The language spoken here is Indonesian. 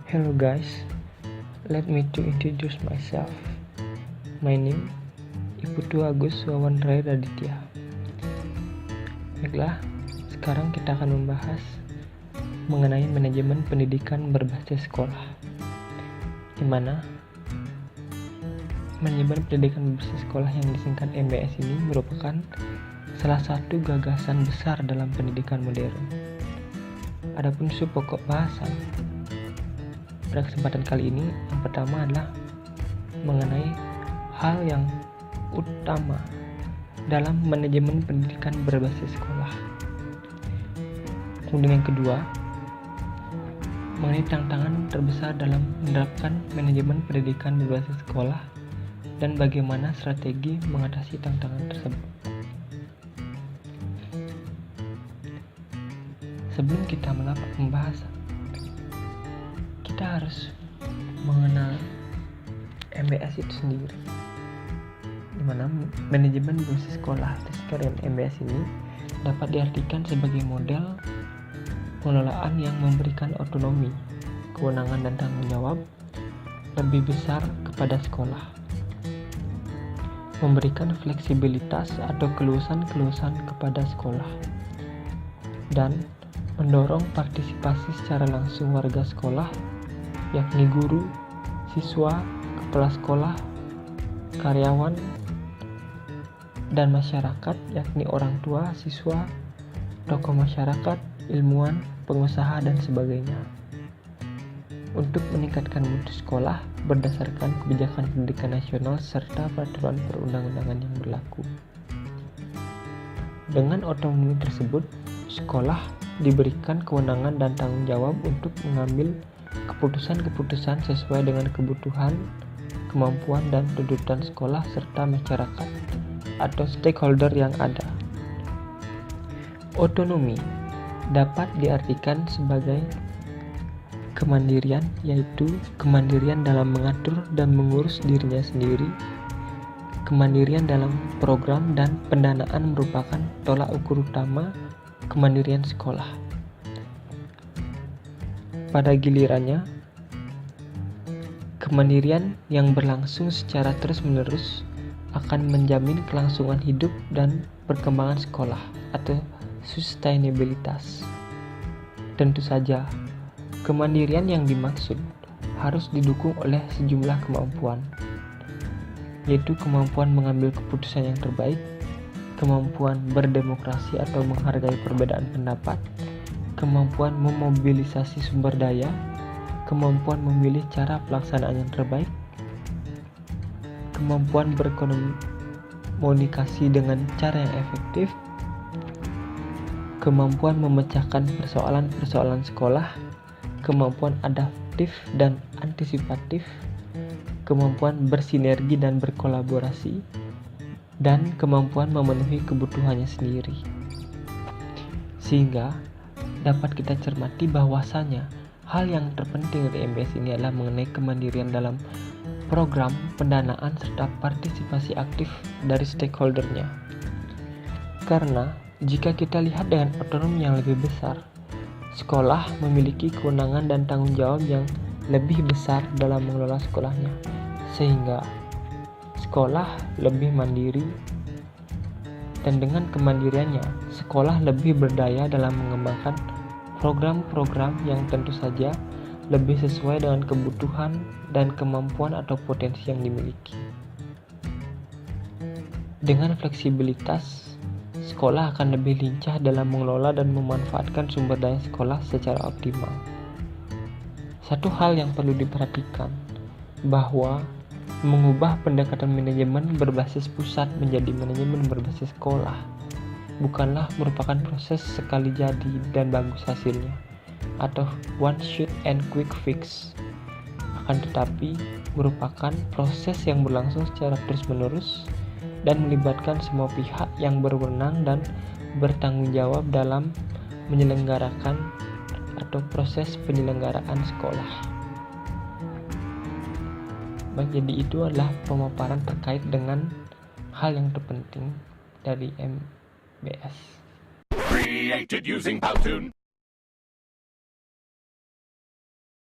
Hello guys, let me to introduce myself. My name Iputu Agus Wawan Rai Raditya. Baiklah, sekarang kita akan membahas mengenai manajemen pendidikan berbasis sekolah, di mana manajemen pendidikan berbasis sekolah yang disingkat MBS ini merupakan salah satu gagasan besar dalam pendidikan modern. Adapun sub pokok bahasan pada kesempatan kali ini, yang pertama adalah mengenai hal yang utama dalam manajemen pendidikan berbasis sekolah. Kemudian yang kedua, mengenai tantangan terbesar dalam menerapkan manajemen pendidikan berbasis sekolah dan bagaimana strategi mengatasi tantangan tersebut. Sebelum kita melakukan pembahasan, kita harus mengenal MBS itu sendiri, di mana manajemen berbasis sekolah dengan MBS ini dapat diartikan sebagai model pengelolaan yang memberikan otonomi, kewenangan dan tanggung jawab lebih besar kepada sekolah, memberikan fleksibilitas atau keluasan kepada sekolah, dan mendorong partisipasi secara langsung warga sekolah, yakni guru, siswa, kepala sekolah, karyawan, dan masyarakat, yakni orang tua, siswa, tokoh masyarakat, ilmuwan, pengusaha, dan sebagainya, untuk meningkatkan mutu sekolah berdasarkan kebijakan pendidikan nasional serta peraturan perundang-undangan yang berlaku. Dengan otonomi tersebut, sekolah diberikan kewenangan dan tanggung jawab untuk mengambil keputusan-keputusan sesuai dengan kebutuhan, kemampuan, dan tuntutan sekolah serta masyarakat atau stakeholder yang ada. Otonomi dapat diartikan sebagai kemandirian, yaitu kemandirian dalam mengatur dan mengurus dirinya sendiri. Kemandirian dalam program dan pendanaan merupakan tolak ukur utama kemandirian sekolah. Pada gilirannya, kemandirian yang berlangsung secara terus-menerus akan menjamin kelangsungan hidup dan perkembangan sekolah atau sustainabilitas. Tentu saja, kemandirian yang dimaksud harus didukung oleh sejumlah kemampuan, yaitu kemampuan mengambil keputusan yang terbaik, kemampuan berdemokrasi atau menghargai perbedaan pendapat, kemampuan memobilisasi sumber daya, kemampuan memilih cara pelaksanaan yang terbaik, kemampuan berkomunikasi dengan cara yang efektif, kemampuan memecahkan persoalan-persoalan sekolah, kemampuan adaptif dan antisipatif, kemampuan bersinergi dan berkolaborasi, dan kemampuan memenuhi kebutuhannya sendiri. Sehingga dapat kita cermati bahwasanya hal yang terpenting dari MBS ini adalah mengenai kemandirian dalam program, pendanaan, serta partisipasi aktif dari stakeholdernya. Karena jika kita lihat dengan otonomi yang lebih besar, sekolah memiliki kewenangan dan tanggung jawab yang lebih besar dalam mengelola sekolahnya, sehingga sekolah lebih mandiri, dan dengan kemandiriannya, sekolah lebih berdaya dalam mengembangkan program-program yang tentu saja lebih sesuai dengan kebutuhan dan kemampuan atau potensi yang dimiliki. Dengan fleksibilitas, sekolah akan lebih lincah dalam mengelola dan memanfaatkan sumber daya sekolah secara optimal. Satu hal yang perlu diperhatikan, bahwa mengubah pendekatan manajemen berbasis pusat menjadi manajemen berbasis sekolah bukanlah merupakan proses sekali jadi dan bagus hasilnya, atau one shot and quick fix, akan tetapi merupakan proses yang berlangsung secara terus-menerus dan melibatkan semua pihak yang berwenang dan bertanggung jawab dalam menyelenggarakan atau proses penyelenggaraan sekolah. Baik, jadi itu adalah pemaparan terkait dengan hal yang terpenting dari MBS. Created using Powtoon.